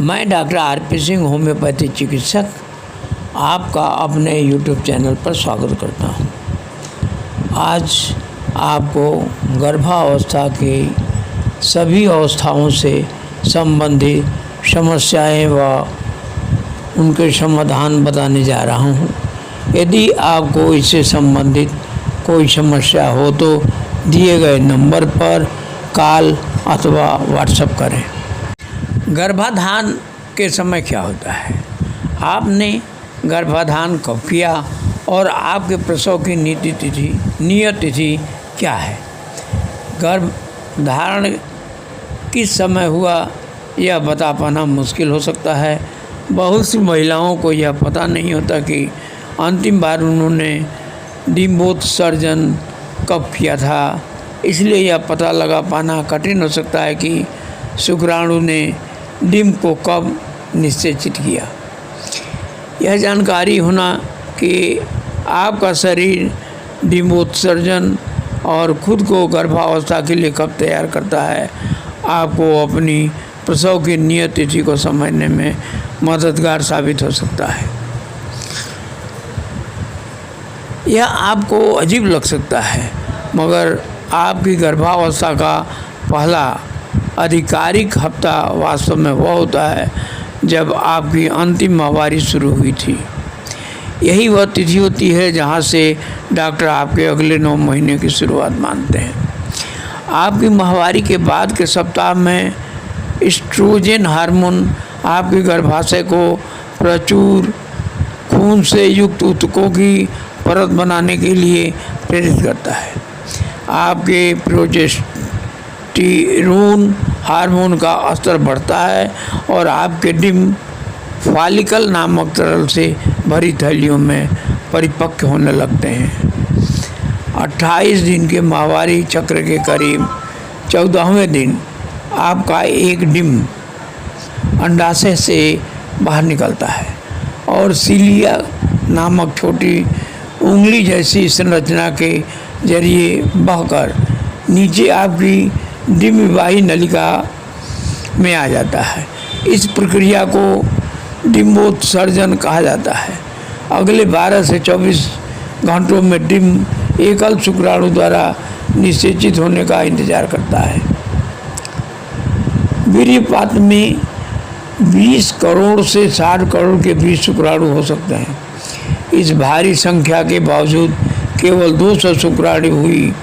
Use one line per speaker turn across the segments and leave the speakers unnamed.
मैं doctor RP. Singh homeopathy चिकित्सक आपका अपने यूट्यूब चैनल पर स्वागत करता हूं। आज आपको गर्भावस्था की सभी अवस्थाओं से संबंधित समस्याएं व उनके समाधान बताने जा रहा हूं। यदि आपको इससे संबंधित कोई समस्या हो तो दिए गए नंबर पर कॉल अथवा व्हाट्सएप करें। गर्भाधान के समय क्या होता है? आपने गर्भाधान कब किया और आपके प्रसव की नियत तिथि क्या है? गर्भधारण किस समय हुआ यह बता पाना मुश्किल हो सकता है। बहुत सी महिलाओं को यह पता नहीं होता कि अंतिम बार उन्होंने डिम्बोत्सर्जन कब किया था। इसलिए यह पता लगा पाना कठिन हो सकता है कि शुक्राणु ने डिम्ब को कब निषेचित किया। यह जानकारी होना कि आपका शरीर डिम्बोत्सर्जन और खुद को गर्भावस्था के लिए कब तैयार करता है, आपको अपनी प्रसव की नियत तिथि को समझने में मददगार साबित हो सकता है। यह आपको अजीब लग सकता है, मगर आपकी गर्भावस्था का पहला आधिकारिक हफ्ता वास्तव में वह होता है जब आपकी अंतिम माहवारी शुरू हुई थी। यही वह तिथि होती है जहां से डॉक्टर आपके अगले 9 महीने की शुरुआत मानते हैं। आपकी माहवारी के बाद के सप्ताह में एस्ट्रोजन हार्मोन आपके गर्भाशय को प्रचुर खून से युक्त ऊतकों की परत बनाने के लिए प्रेरित करता है। आपके प्रोजेस्टेरोन हार्मोन का स्तर बढ़ता है और आपके डिम्ब फॉलिकल नामक तरल से भरी थैलियों में परिपक्व होने लगते हैं। 28 दिन के माहवारी चक्र के करीब 14वें दिन आपका एक डिम्ब अंडाशय से बाहर निकलता है और सीलिया नामक छोटी उंगली जैसी संरचना के जरिए बहकर नीचे आपकी डिम्बवाही नलिका में आ जाता है। इस प्रक्रिया को डिम्बोत्सर्जन कहा जाता है। अगले 12 से 24 घंटों में डिम्ब एकल शुक्राणु द्वारा निषेचित होने का इंतजार करता है। वीर्यपात में 20 करोड़ से 60 करोड़ के बीच शुक्राणु हो सकते हैं। इस भारी संख्या के बावजूद केवल 200 शुक्राणु हुई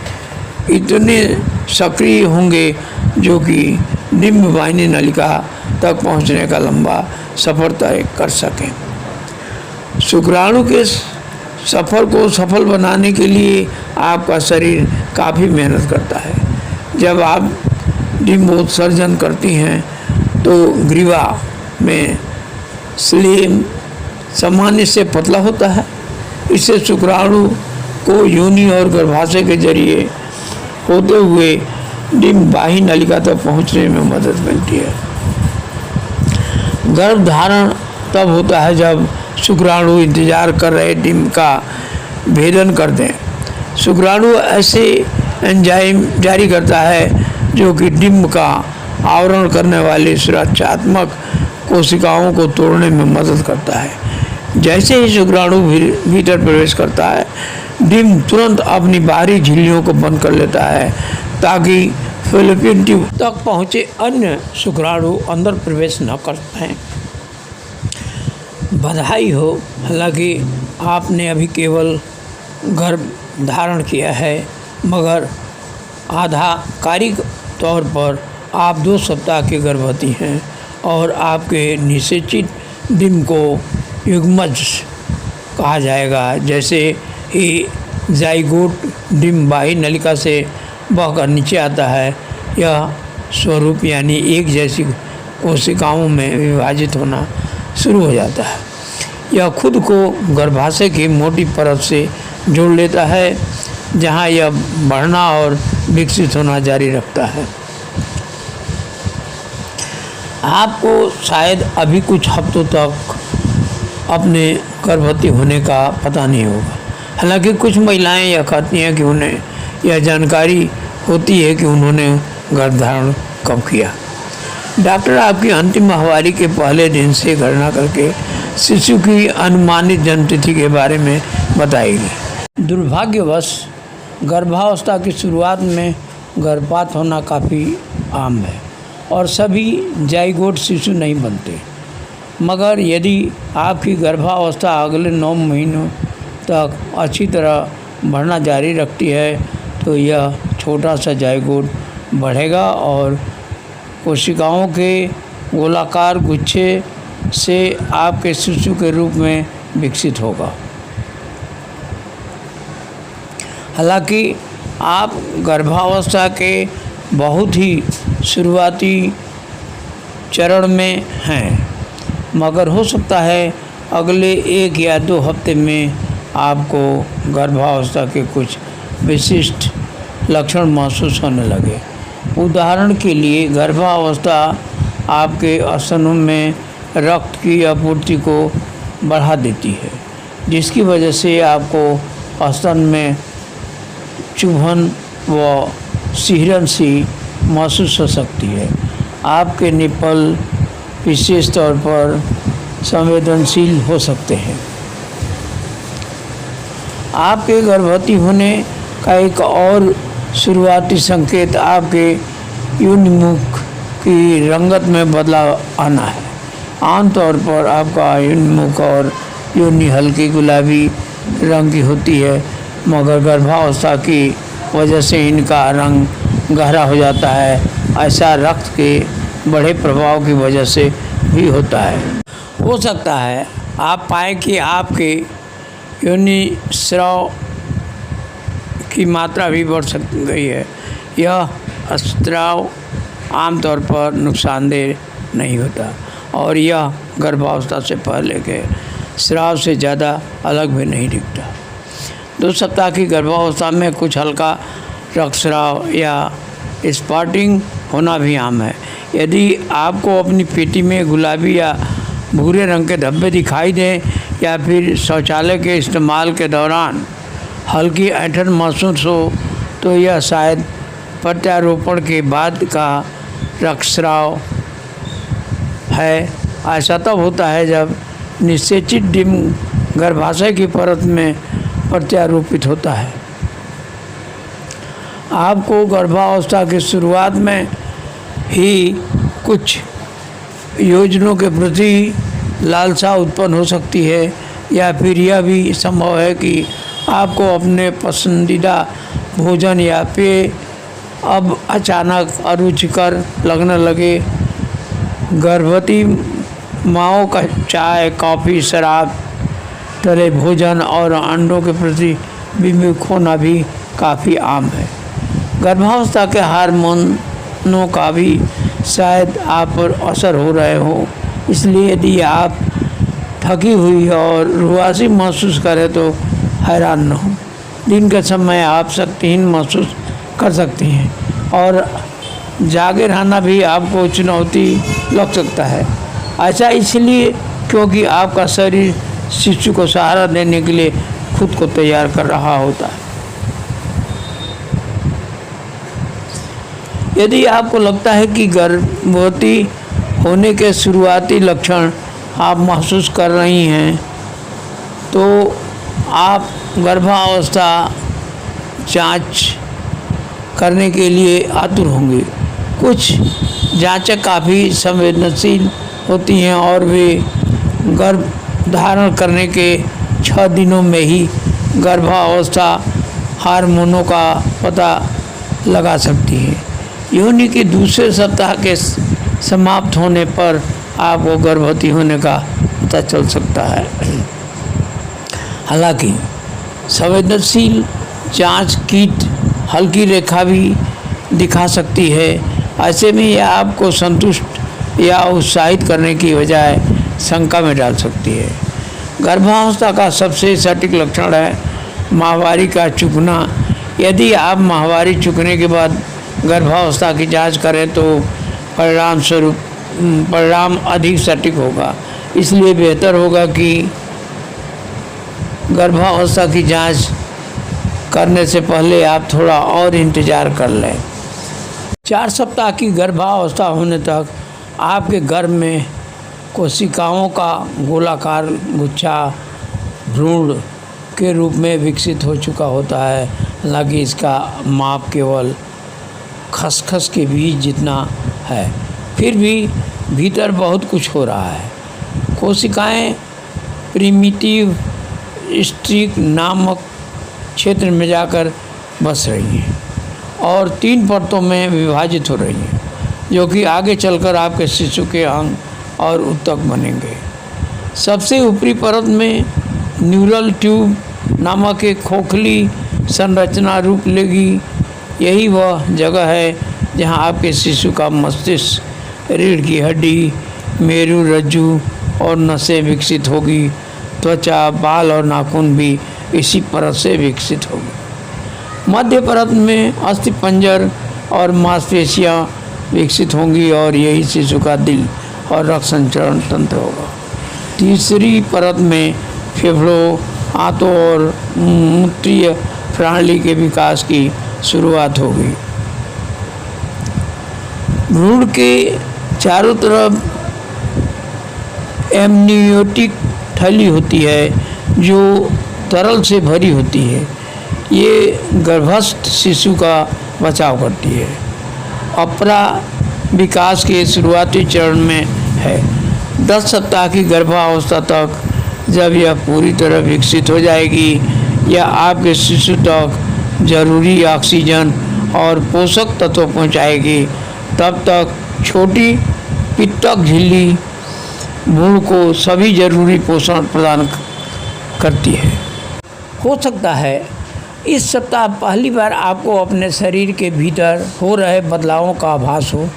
इतने सक्रिय होंगे जो कि डिम्बवाहिनी नलिका तक पहुंचने का लंबा सफ़र तय कर सकें। शुक्राणु के सफ़र को सफल बनाने के लिए आपका शरीर काफ़ी मेहनत करता है। जब आप डिम्बोत्सर्जन करती हैं तो ग्रीवा में स्लेम सामान्य से पतला होता है। इससे शुक्राणु को योनि और गर्भाशय के जरिए होते हुए डिम्बवाही नलिका तक पहुंचने में मदद मिलती है। गर्भधारण तब होता है जब शुक्राणु इंतजार कर रहे डिम्ब का भेदन कर दें। शुक्राणु ऐसे एंजाइम जारी करता है जो कि डिम्ब का आवरण करने वाली सुरक्षात्मक कोशिकाओं को तोड़ने में मदद करता है। जैसे ही शुक्राणु भीतर प्रवेश करता है, डिम्ब तुरंत अपनी बाहरी झिल्लियों को बंद कर लेता है ताकि फैलोपियन ट्यूब तक पहुँचे अन्य शुक्राणु अंदर प्रवेश न कर पाएँ। बधाई हो, हालांकि आपने अभी केवल गर्भ धारण किया है, मगर आधिकारिक तौर पर आप 2 सप्ताह के गर्भवती हैं और आपके निषेचित डिम्ब को युग्मज कहा जाएगा। जैसे ही जाइगोट डिम्बवाही नलिका से बहकर नीचे आता है, यह स्वरूप यानी एक जैसी कोशिकाओं में विभाजित होना शुरू हो जाता है। यह खुद को गर्भाशय की मोटी परत से जोड़ लेता है, जहां यह बढ़ना और विकसित होना जारी रखता है। आपको शायद अभी कुछ हफ्तों तक अपने गर्भवती होने का पता नहीं होगा। हालांकि कुछ महिलाएं यह कहती हैं कि उन्हें यह जानकारी होती है कि उन्होंने गर्भधारण कब किया। डॉक्टर आपकी अंतिम माहवारी के पहले दिन से गणना करके शिशु की अनुमानित जन्मतिथि के बारे में बताएगी। दुर्भाग्यवश गर्भावस्था की शुरुआत में गर्भपात होना काफ़ी आम है और सभी जाइगोट शिशु नहीं बनते, मगर यदि आपकी गर्भावस्था अगले 9 महीनों तक अच्छी तरह बढ़ना जारी रखती है तो यह छोटा सा जाइगोट बढ़ेगा और कोशिकाओं के गोलाकार गुच्छे से आपके शिशु के रूप में विकसित होगा। हालांकि आप गर्भावस्था के बहुत ही शुरुआती चरण में हैं, मगर हो सकता है अगले 1 या 2 हफ्ते में आपको गर्भावस्था के कुछ विशिष्ट लक्षण महसूस होने लगे। उदाहरण के लिए गर्भावस्था आपके स्तनों में रक्त की आपूर्ति को बढ़ा देती है, जिसकी वजह से आपको स्तन में चुभन व सिहरन सी महसूस हो सकती है। आपके निप्पल विशेष तौर पर संवेदनशील हो सकते हैं। आपके गर्भवती होने का एक और शुरुआती संकेत आपके योनिमुख की रंगत में बदलाव आना है। आमतौर पर आपका योनिमुख और योनि हल्की गुलाबी रंग की होती है, मगर गर्भावस्था की वजह से इनका रंग गहरा हो जाता है। ऐसा रक्त के बड़े प्रभाव की वजह से भी होता है। हो सकता है आप पाएँ कि आपके योनि स्राव की मात्रा भी बढ़ गई है। यह स्राव आमतौर पर नुकसानदेह नहीं होता और यह गर्भावस्था से पहले के स्राव से ज़्यादा अलग भी नहीं दिखता। 2 सप्ताह की गर्भावस्था में कुछ हल्का रक्तस्राव या स्पॉटिंग होना भी आम है। यदि आपको अपनी पेटी में गुलाबी या भूरे रंग के धब्बे दिखाई दें या फिर शौचालय के इस्तेमाल के दौरान हल्की ऐंठन महसूस हो तो यह शायद प्रत्यारोपण के बाद का रक्तस्राव है। ऐसा तब होता है जब निषेचित डिम्ब गर्भाशय की परत में प्रत्यारोपित होता है। आपको गर्भावस्था की शुरुआत में ही कुछ योजनों के प्रति लालसा उत्पन्न हो सकती है, या फिर यह भी संभव है कि आपको अपने पसंदीदा भोजन या पेय अब अचानक अरुचिकर लगने लगे। गर्भवती माँओं का चाय, कॉफ़ी, शराब, तले भोजन और अंडों के प्रति विमुख होना भी काफ़ी आम है। गर्भावस्था के हार्मोनों का भी शायद आप पर असर हो रहे हो, इसलिए यदि आप थकी हुई और रुआसी महसूस करें तो हैरान न हो। दिन के समय आप शक्तिहीन महसूस कर सकती हैं और जागे रहना भी आपको चुनौती लग सकता है। ऐसा इसलिए क्योंकि आपका शरीर शिशु को सहारा देने के लिए खुद को तैयार कर रहा होता है। यदि आपको लगता है कि गर्भवती होने के शुरुआती लक्षण आप महसूस कर रही हैं तो आप गर्भावस्था जांच करने के लिए आतुर होंगे। कुछ जांचें काफ़ी संवेदनशील होती हैं और वे गर्भ धारण करने के 6 दिनों में ही गर्भावस्था हार्मोनों का पता लगा सकती हैं। योनि के दूसरे सप्ताह के समाप्त होने पर आपको गर्भवती होने का पता चल सकता है। हालांकि संवेदनशील जांच किट हल्की रेखा भी दिखा सकती है। ऐसे में यह आपको संतुष्ट या उत्साहित करने की बजाय शंका में डाल सकती है। गर्भावस्था का सबसे सटीक लक्षण है माहवारी का चूकना। यदि आप माहवारी चूकने के बाद गर्भावस्था की जांच करें तो परिणाम अधिक सटीक होगा। इसलिए बेहतर होगा कि गर्भावस्था की जांच करने से पहले आप थोड़ा और इंतज़ार कर लें। 4 सप्ताह की गर्भावस्था होने तक आपके गर्भ में कोशिकाओं का गोलाकार गुच्छा भ्रूण के रूप में विकसित हो चुका होता है। हालांकि इसका माप केवल खसखस के बीज जितना है, फिर भी भीतर बहुत कुछ हो रहा है। कोशिकाएं प्रिमिटिव स्ट्रिक नामक क्षेत्र में जाकर बस रही हैं और 3 परतों में विभाजित हो रही हैं, जो कि आगे चलकर आपके शिशु के अंग और ऊतक बनेंगे। सबसे ऊपरी परत में न्यूरल ट्यूब नामक एक खोखली संरचना रूप लेगी। यही वह जगह है जहां आपके शिशु का मस्तिष्क, रीढ़ की हड्डी, मेरू रज्जु और नसें विकसित होगी। त्वचा, बाल और नाखून भी इसी परत से विकसित होगी। मध्य परत में अस्थिपंजर और मांसपेशियां विकसित होंगी और यही शिशु का दिल और रक्त संचरण तंत्र होगा। तीसरी परत में फेफड़ों, आंतों और मूत्रीय प्रणाली के विकास की शुरुआत होगी। भ्रूण के चारों तरफ एमनियोटिक थैली होती है जो तरल से भरी होती है। ये गर्भस्थ शिशु का बचाव करती है। अपरा विकास के शुरुआती चरण में है। 10 सप्ताह की गर्भावस्था तक जब यह पूरी तरह विकसित हो जाएगी, यह आपके शिशु तक जरूरी ऑक्सीजन और पोषक तत्व पहुंचाएगी। तब तक छोटी पित्तक झिल्ली भ्रूण को सभी जरूरी पोषण प्रदान करती है। हो सकता है इस सप्ताह पहली बार आपको अपने शरीर के भीतर हो रहे बदलावों का आभास हो।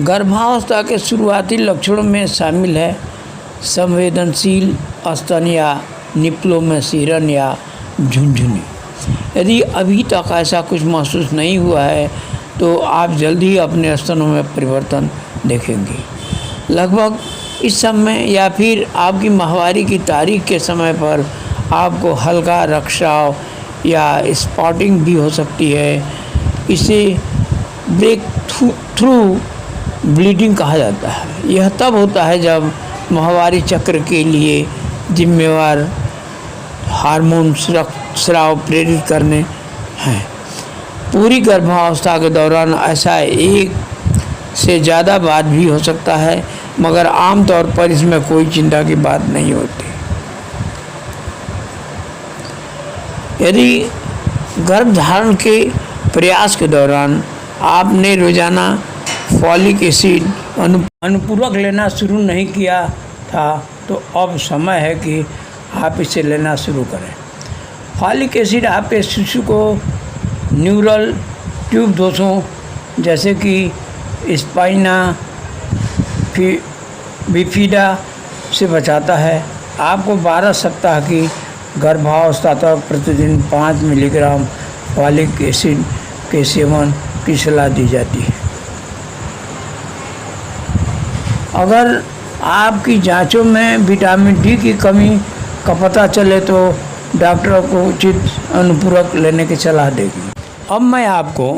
गर्भावस्था के शुरुआती लक्षणों में शामिल है संवेदनशील स्तन या निप्लों में सीरन या झुनझुनी। यदि अभी तक ऐसा कुछ महसूस नहीं हुआ है तो आप जल्द ही अपने स्तनों में परिवर्तन देखेंगे। लगभग इस समय या फिर आपकी माहवारी की तारीख के समय पर आपको हल्का रक्तस्राव या स्पॉटिंग भी हो सकती है। इसे ब्रेक थ्रू ब्लीडिंग कहा जाता है। यह तब होता है जब माहवारी चक्र के लिए जिम्मेवार हार्मोन्स रक्तस्राव प्रेरित करने हैं। पूरी गर्भावस्था के दौरान ऐसा एक से ज़्यादा बार भी हो सकता है, मगर आमतौर पर इसमें कोई चिंता की बात नहीं होती। यदि गर्भधारण के प्रयास के दौरान आपने रोजाना फॉलिक एसिड अनुपूरक लेना शुरू नहीं किया था तो अब समय है कि आप इसे लेना शुरू करें। फॉलिक एसिड आपके शिशु को न्यूरल ट्यूब दोषों जैसे कि स्पाइना बिफिडा से बचाता है। आपको 12 सप्ताह की गर्भावस्था तक प्रतिदिन 5 मिलीग्राम फॉलिक एसिड के सेवन की सलाह दी जाती है। अगर आपकी जांचों में विटामिन डी की कमी का पता चले तो डॉक्टर को उचित अनुपूरक लेने की सलाह देगी। अब मैं आपको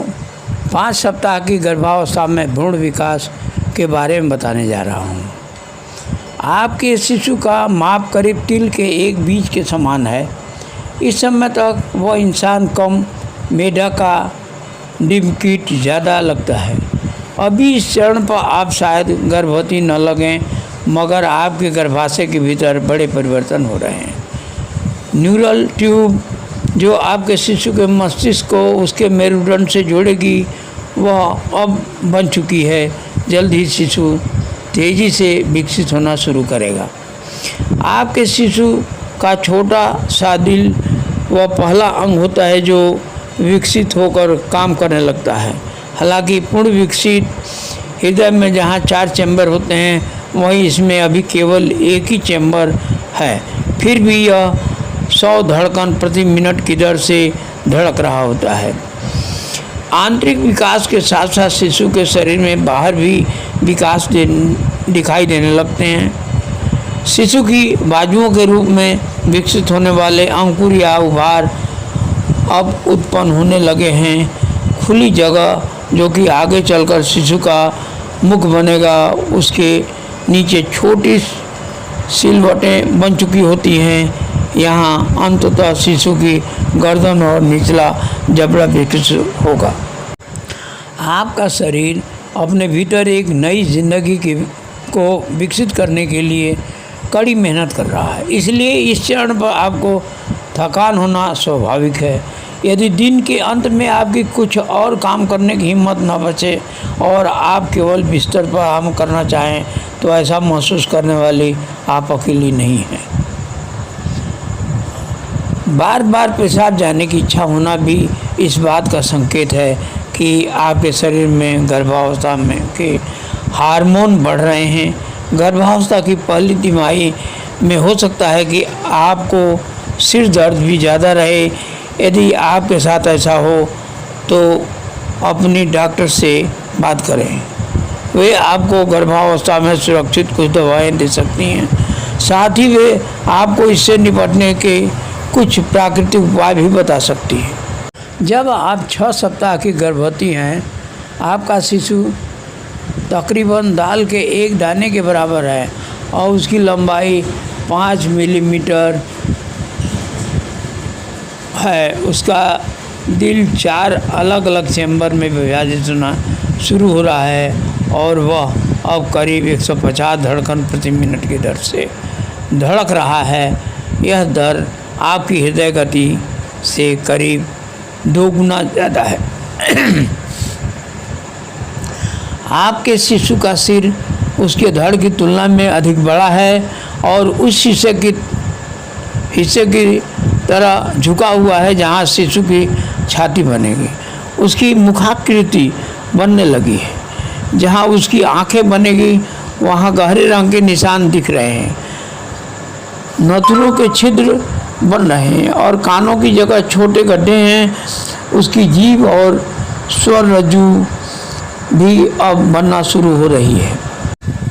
5 सप्ताह की गर्भावस्था में भ्रूण विकास के बारे में बताने जा रहा हूँ। आपके शिशु का माप करीब तिल के एक बीज के समान है। इस समय तक वह इंसान कम मेढा का डिम्किट ज़्यादा लगता है। अभी इस चरण पर आप शायद गर्भवती न लगें, मगर आपके गर्भाशय के भीतर बड़े परिवर्तन हो रहे हैं। न्यूरल ट्यूब जो आपके शिशु के मस्तिष्क को उसके मेरुदंड से जोड़ेगी वह अब बन चुकी है। जल्द ही शिशु तेज़ी से विकसित होना शुरू करेगा। आपके शिशु का छोटा सा दिल वह पहला अंग होता है जो विकसित होकर काम करने लगता है। हालांकि पूर्ण विकसित हृदय में जहाँ 4 चैम्बर होते हैं वहीं इसमें अभी केवल एक ही चैम्बर है। फिर भी यह 100 धड़कन प्रति मिनट की दर से धड़क रहा होता है। आंतरिक विकास के साथ साथ शिशु के शरीर में बाहर भी विकास दिखाई देने लगते हैं। शिशु की बाजुओं के रूप में विकसित होने वाले अंकुर या उभार अब उत्पन्न होने लगे हैं। खुली जगह जो कि आगे चलकर शिशु का मुख बनेगा, उसके नीचे छोटी सिलवटें बन चुकी होती हैं। यहाँ अंततः शिशु की गर्दन और निचला जबड़ा विकसित होगा। आपका शरीर अपने भीतर एक नई जिंदगी को विकसित करने के लिए कड़ी मेहनत कर रहा है, इसलिए इस चरण पर आपको थकान होना स्वाभाविक है। यदि दिन के अंत में आपकी कुछ और काम करने की हिम्मत न बचे और आप केवल बिस्तर पर आराम करना चाहें, तो ऐसा महसूस करने वाली आप अकेली नहीं हैं। बार बार पेशाब जाने की इच्छा होना भी इस बात का संकेत है कि आपके शरीर में गर्भावस्था में के हार्मोन बढ़ रहे हैं। गर्भावस्था की पहली तिमाही में हो सकता है कि आपको सिर दर्द भी ज़्यादा रहे। यदि आपके साथ ऐसा हो तो अपनी डॉक्टर से बात करें, वे आपको गर्भावस्था में सुरक्षित कुछ दवाएं दे सकती हैं। साथ ही वे आपको इससे निपटने के कुछ प्राकृतिक उपाय भी बता सकती हैं। जब आप 6 सप्ताह की गर्भवती हैं, आपका शिशु तकरीबन दाल के एक दाने के बराबर है और उसकी लंबाई 5 मिलीमीटर है। उसका दिल 4 अलग अलग चैम्बर में विभाजित होना शुरू हो रहा है और वह अब करीब 150 धड़कन प्रति मिनट की दर से धड़क रहा है। यह दर आपकी हृदय गति से करीब 2 गुना ज़्यादा है। आपके शिशु का सिर उसके धड़ की तुलना में अधिक बड़ा है और उस हिस्से की तरह झुका हुआ है जहां शिशु की छाती बनेगी। उसकी मुखाकृति बनने लगी है। जहां उसकी आंखें बनेगी वहां गहरे रंग के निशान दिख रहे हैं, नथुनों के छिद्र बन रहे हैं और कानों की जगह छोटे गड्ढे हैं। उसकी जीभ और स्वर रज्जु भी अब बनना शुरू हो रही है।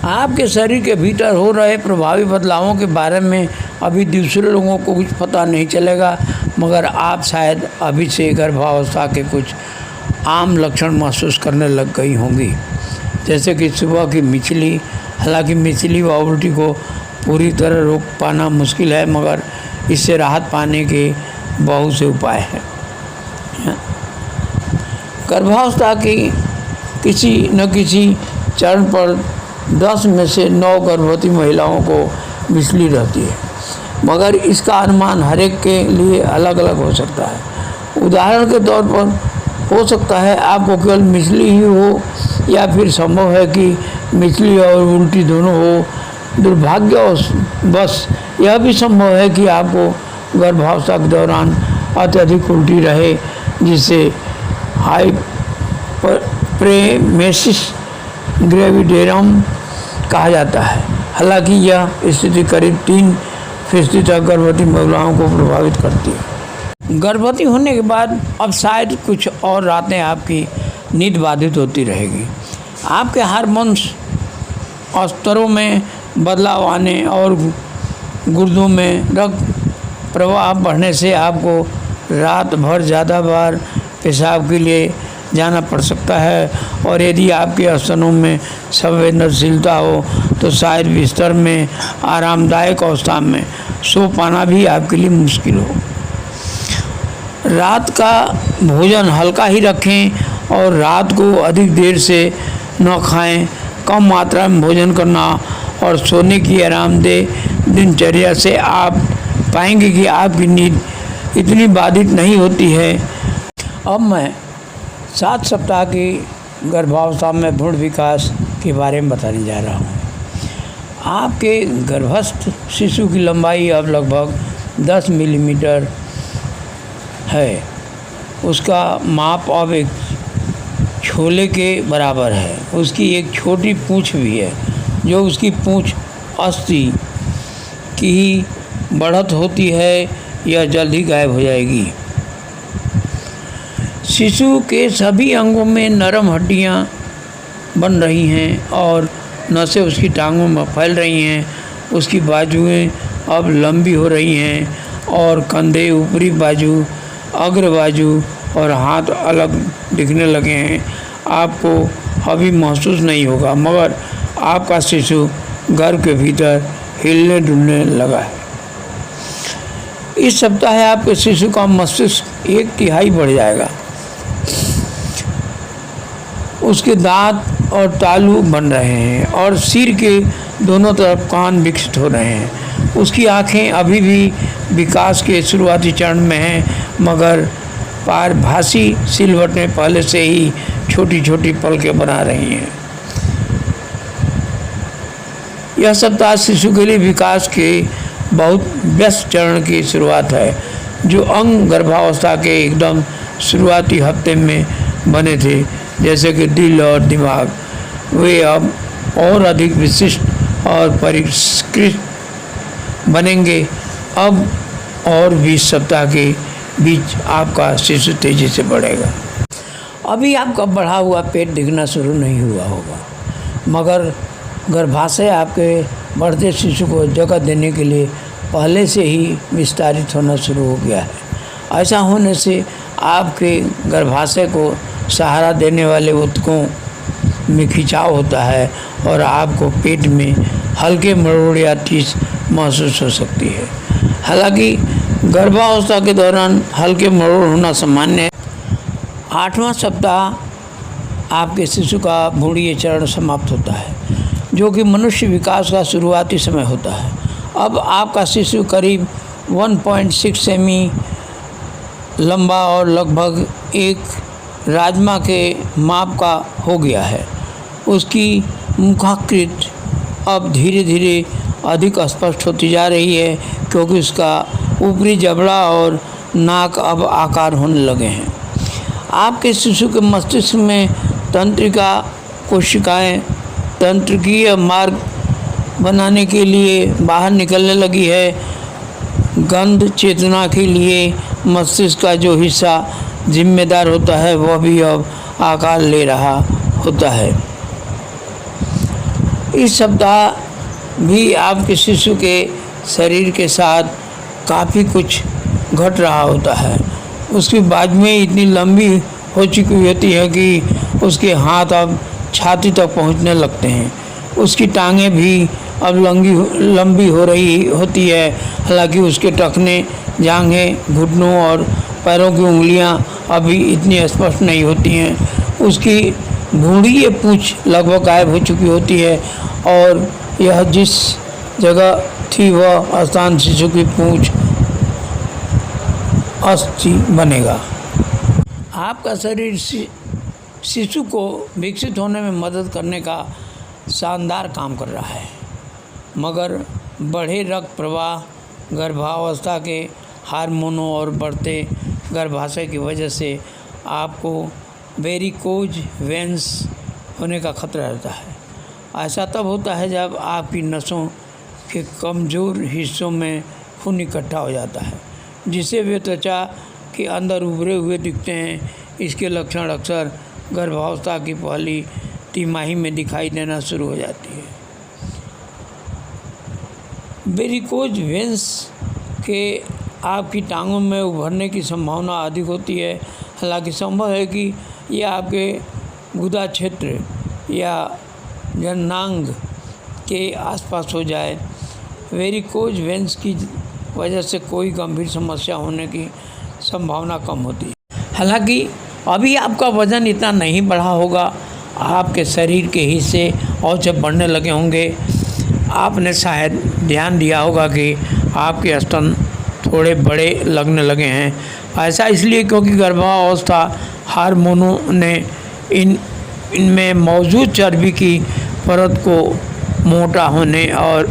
आपके शरीर के भीतर हो रहे प्रभावी बदलावों के बारे में अभी दूसरे लोगों को कुछ पता नहीं चलेगा, मगर आप शायद अभी से गर्भावस्था के कुछ आम लक्षण महसूस करने लग गई होंगी, जैसे कि सुबह की मिचली। हालांकि मिचली व उल्टी को पूरी तरह रोक पाना मुश्किल है, मगर इससे राहत पाने के बहुत से उपाय हैं। गर्भावस्था की किसी न किसी चरण पर 10 में से 9 गर्भवती महिलाओं को मिचली रहती है, मगर इसका अनुमान हर एक के लिए अलग अलग हो सकता है। उदाहरण के तौर पर हो सकता है आपको केवल मिचली ही हो, या फिर संभव है कि मिचली और उल्टी दोनों हो। दुर्भाग्यवश यह भी संभव है कि आपको गर्भावस्था के दौरान अत्यधिक उल्टी रहे, जिसे हाइपरप्रेमेसिस ग्रेविडेरम कहा जाता है। हालांकि यह स्थिति करीब 3% तक गर्भवती महिलाओं को प्रभावित करती है। गर्भवती होने के बाद अब शायद कुछ और रातें आपकी नींद बाधित होती रहेगी। आपके हार्मोन स्तरों में बदलाव आने और गुर्दों में रक्त प्रवाह बढ़ने से आपको रात भर ज़्यादा बार पेशाब के लिए जाना पड़ सकता है, और यदि आपके स्तनों में संवेदनशीलता हो तो शायद बिस्तर में आरामदायक अवस्था में सो पाना भी आपके लिए मुश्किल हो। रात का भोजन हल्का ही रखें और रात को अधिक देर से न खाएं। कम मात्रा में भोजन करना और सोने की आरामदेह दिनचर्या से आप पाएंगे कि आपकी नींद इतनी बाधित नहीं होती है। अब मैं 7 सप्ताह की गर्भावस्था में भ्रूण विकास के बारे में बताने जा रहा हूँ। आपके गर्भस्थ शिशु की लंबाई अब लगभग 10 मिलीमीटर है। उसका माप अब एक छोले के बराबर है। उसकी एक छोटी पूँछ भी है, जो उसकी पूँछ अस्थि की ही बढ़त होती है। यह जल्द ही गायब हो जाएगी। शिशु के सभी अंगों में नरम हड्डियां बन रही हैं और नसें उसकी टांगों में फैल रही हैं। उसकी बाजुएं अब लंबी हो रही हैं और कंधे, ऊपरी बाजू, अग्र बाजू और हाथ अलग दिखने लगे हैं। आपको अभी महसूस नहीं होगा, मगर आपका शिशु गर्भ के भीतर हिलने डुलने लगा है। इस सप्ताह आपके शिशु का मस्तिष्क 1/3 बढ़ जाएगा। उसके दांत और तालू बन रहे हैं और सिर के दोनों तरफ कान विकसित हो रहे हैं। उसकी आंखें अभी भी विकास के शुरुआती चरण में हैं, मगर पारभासी सिलवटें पहले से ही छोटी छोटी पलकें बना रही हैं। यह सप्ताह शिशु के लिए विकास के बहुत व्यस्त चरण की शुरुआत है। जो अंग गर्भावस्था के एकदम शुरुआती हफ्ते में बने थे, जैसे कि दिल और दिमाग, वे अब और अधिक विशिष्ट और परिष्कृत बनेंगे। अब और 20 सप्ताह के बीच आपका शिशु तेजी से बढ़ेगा। अभी आपका बढ़ा हुआ पेट दिखना शुरू नहीं हुआ होगा, मगर गर्भाशय आपके बढ़ते शिशु को जगह देने के लिए पहले से ही विस्तारित होना शुरू हो गया है। ऐसा होने से आपके गर्भाशय को सहारा देने वाले ऊतकों में खिंचाव होता है और आपको पेट में हल्के मरोड़ या टीस महसूस हो सकती है। हालांकि गर्भावस्था के दौरान हल्के मरोड़ होना सामान्य है। 8वां सप्ताह आपके शिशु का भ्रूणीय चरण समाप्त होता है, जो कि मनुष्य विकास का शुरुआती समय होता है। अब आपका शिशु करीब 1.6 सेमी लंबा और लगभग एक राजमा के माप का हो गया है। उसकी मुखाकृति अब धीरे धीरे अधिक स्पष्ट होती जा रही है, क्योंकि उसका ऊपरी जबड़ा और नाक अब आकार होने लगे हैं। आपके शिशु के मस्तिष्क में तंत्रिका कोशिकाएं तंत्रिकीय मार्ग बनाने के लिए बाहर निकलने लगी है। गंध चेतना के लिए मस्तिष्क का जो हिस्सा जिम्मेदार होता है, वह भी अब आकार ले रहा होता है। इस सप्ताह भी आपके शिशु के शरीर के साथ काफ़ी कुछ घट रहा होता है। उसकी बाजुएं इतनी लंबी हो चुकी होती है कि उसके हाथ अब छाती तक पहुंचने लगते हैं। उसकी टांगें भी अब लंबी हो रही होती है। हालांकि उसके टखने, जांघें, घुटनों और पैरों की उंगलियां अभी इतनी स्पष्ट नहीं होती हैं। उसकी भ्रूणीय पूंछ लगभग गायब हो चुकी होती है और यह जिस जगह थी वह स्थान शिशु की पूंछ अस्थि बनेगा। आपका शरीर शिशु को विकसित होने में मदद करने का शानदार काम कर रहा है, मगर बढ़े रक्त प्रवाह, गर्भावस्था के हार्मोनों और बढ़ते गर्भाशय की वजह से आपको वेरिकोज वेन्स होने का खतरा रहता है। ऐसा तब होता है जब आपकी नसों के कमज़ोर हिस्सों में खून इकट्ठा हो जाता है, जिससे वे त्वचा के अंदर उभरे हुए दिखते हैं। इसके लक्षण अक्सर गर्भावस्था की पहली तिमाही में दिखाई देना शुरू हो जाती है। वेरिकोज वेन्स के आपकी टांगों में उभरने की संभावना अधिक होती है। हालांकि संभव है कि यह आपके गुदा क्षेत्र या जननांग के आसपास हो जाए। वेरिकोज वेन्स की वजह से कोई गंभीर समस्या होने की संभावना कम होती है। हालांकि अभी आपका वज़न इतना नहीं बढ़ा होगा, आपके शरीर के हिस्से और जब बढ़ने लगे होंगे। आपने शायद ध्यान दिया होगा कि आपके स्तन थोड़े बड़े लगने लगे हैं। ऐसा इसलिए क्योंकि गर्भावस्था हार्मोनों ने इनमें मौजूद चर्बी की परत को मोटा होने और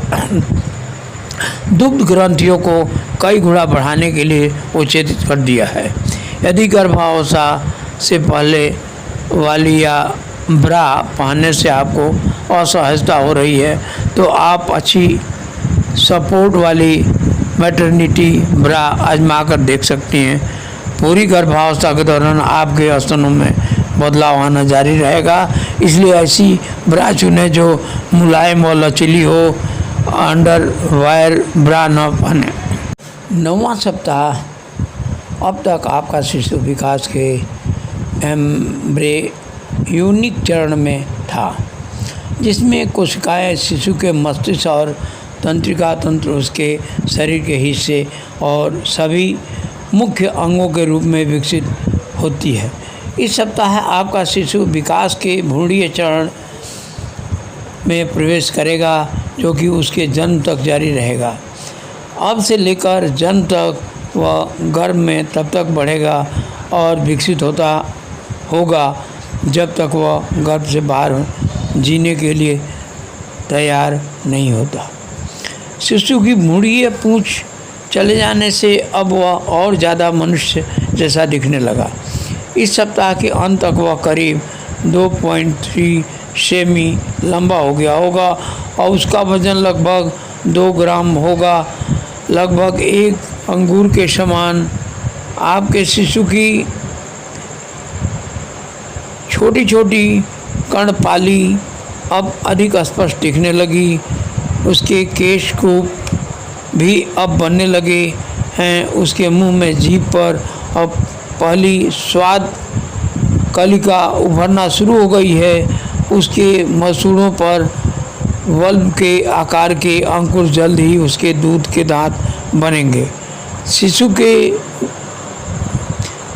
दुग्ध ग्रंथियों को कई गुना बढ़ाने के लिए उचित कर दिया है। यदि गर्भावस्था से पहले वाली या ब्रा पहनने से आपको असहजता हो रही है, तो आप अच्छी सपोर्ट वाली मैटरनिटी ब्रा आजमा कर देख सकती हैं। पूरी गर्भावस्था के दौरान आपके स्तनों में बदलाव आना जारी रहेगा, इसलिए ऐसी ब्रा चुनें जो मुलायम और लचीली हो। अंडर वायर ब्रा न पहने। 9वां सप्ताह अब तक आपका शिशु विकास के यूनिक चरण में था, जिसमें कोशिकाएं शिशु के मस्तिष्क और तंत्रिका तंत्र उसके शरीर के हिस्से और सभी मुख्य अंगों के रूप में विकसित होती है। इस सप्ताह आपका शिशु विकास के भ्रूणीय चरण में प्रवेश करेगा, जो कि उसके जन्म तक जारी रहेगा। अब से लेकर जन्म तक वह गर्भ में तब तक बढ़ेगा और विकसित होता होगा जब तक वह गर्भ से बाहर जीने के लिए तैयार नहीं होता। शिशु की भ्रूणीय पूंछ चले जाने से अब वह और ज़्यादा मनुष्य जैसा दिखने लगा। इस सप्ताह के अंत तक वह करीब 2.3 सेमी लंबा हो गया होगा और उसका वजन लगभग 2 ग्राम होगा, लगभग एक अंगूर के समान। आपके शिशु की छोटी छोटी कर्णपाली अब अधिक स्पष्ट दिखने लगी। उसके केश कूप भी अब बनने लगे हैं। उसके मुंह में जीभ पर अब पहली स्वाद कलिका उभरना शुरू हो गई है। उसके मसूड़ों पर वल्ब के आकार के अंकुर जल्द ही उसके दूध के दांत बनेंगे। शिशु के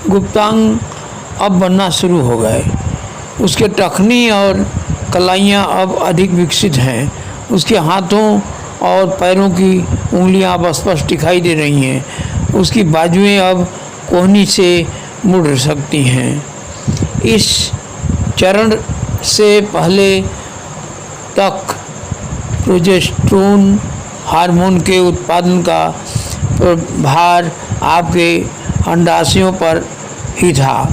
गुप्तांग अब बनना शुरू हो गए। उसके टखनी और कलाइयाँ अब अधिक विकसित हैं। उसके हाथों और पैरों की उंगलियां अब स्पष्ट दिखाई दे रही हैं। उसकी बाजुएं अब कोहनी से मुड़ सकती हैं। इस चरण से पहले तक प्रोजेस्टेरोन हार्मोन के उत्पादन का भार आपके अंडाशयों पर ही था।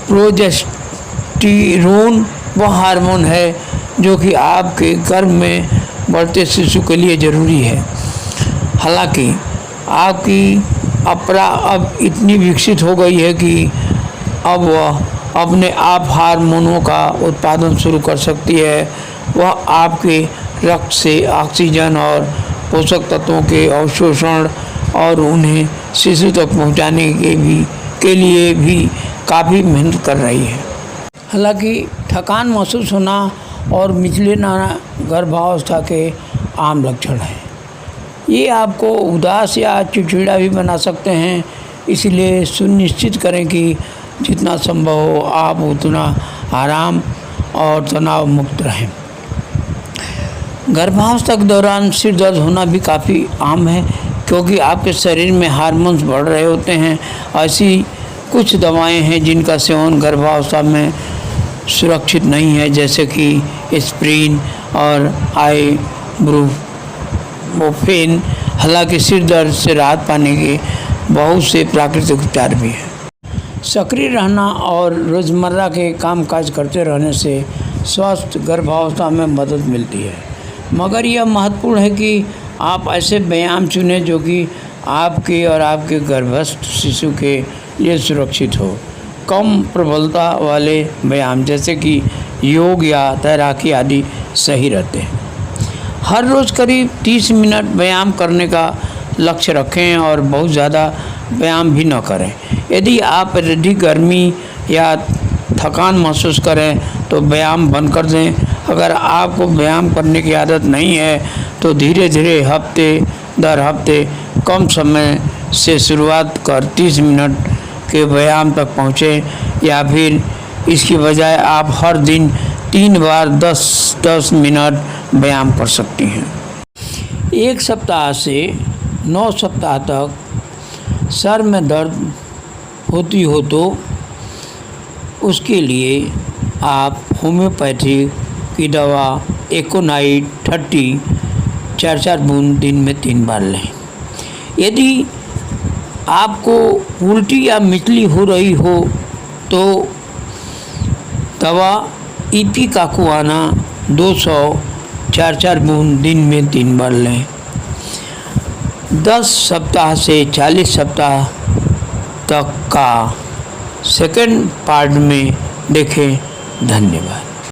प्रोजेस्टेरोन वह हार्मोन है जो कि आपके गर्भ में बढ़ते शिशु के लिए ज़रूरी है। हालांकि आपकी अपरा अब इतनी विकसित हो गई है कि अब वह अपने आप हार्मोनों का उत्पादन शुरू कर सकती है। वह आपके रक्त से ऑक्सीजन और पोषक तत्वों के अवशोषण और उन्हें शिशु तक पहुंचाने के लिए भी काफ़ी मेहनत कर रही है। हालांकि थकान महसूस होना और मिचलेना गर्भावस्था के आम लक्षण हैं। ये आपको उदास या चिड़चिड़ा भी बना सकते हैं, इसलिए सुनिश्चित करें कि जितना संभव हो आप उतना आराम और तनाव मुक्त रहें। गर्भावस्था के दौरान सिर दर्द होना भी काफ़ी आम है, क्योंकि आपके शरीर में हार्मोन्स बढ़ रहे होते हैं। ऐसी कुछ दवाएं हैं जिनका सेवन गर्भावस्था में सुरक्षित नहीं है, जैसे कि एस्प्रिन और आइबुप्रोफेन। हालांकि सिर दर्द से राहत पाने के बहुत से प्राकृतिक उपचार भी हैं। सक्रिय रहना और रोज़मर्रा के कामकाज करते रहने से स्वस्थ गर्भावस्था में मदद मिलती है, मगर यह महत्वपूर्ण है कि आप ऐसे व्यायाम चुनें जो कि आपके और आपके गर्भस्थ शिशु के लिए सुरक्षित हो। कम प्रबलता वाले व्यायाम जैसे कि योग या तैराकी आदि सही रहते हैं। हर रोज़ करीब 30 मिनट व्यायाम करने का लक्ष्य रखें और बहुत ज़्यादा व्यायाम भी न करें। यदि आप अधिक गर्मी या थकान महसूस करें तो व्यायाम बंद कर दें। अगर आपको व्यायाम करने की आदत नहीं है तो धीरे धीरे हफ्ते दर हफ्ते कम समय से शुरुआत कर 30 मिनट के व्यायाम तक पहुँचें, या फिर इसकी बजाय आप हर दिन 3 बार 10-10 मिनट व्यायाम कर सकती हैं। 1 सप्ताह से 9 सप्ताह तक सर में दर्द होती हो तो उसके लिए आप होम्योपैथी की दवा एकोनाइट 30 4-4 बूंद दिन में 3 बार लें। यदि आपको उल्टी या मिचली हो रही हो तो दवा इपिकाकुआना 200 4-4 बूंद दिन में 3 बार लें। 10 सप्ताह से 40 सप्ताह तक का सेकंड पार्ट में देखें। धन्यवाद।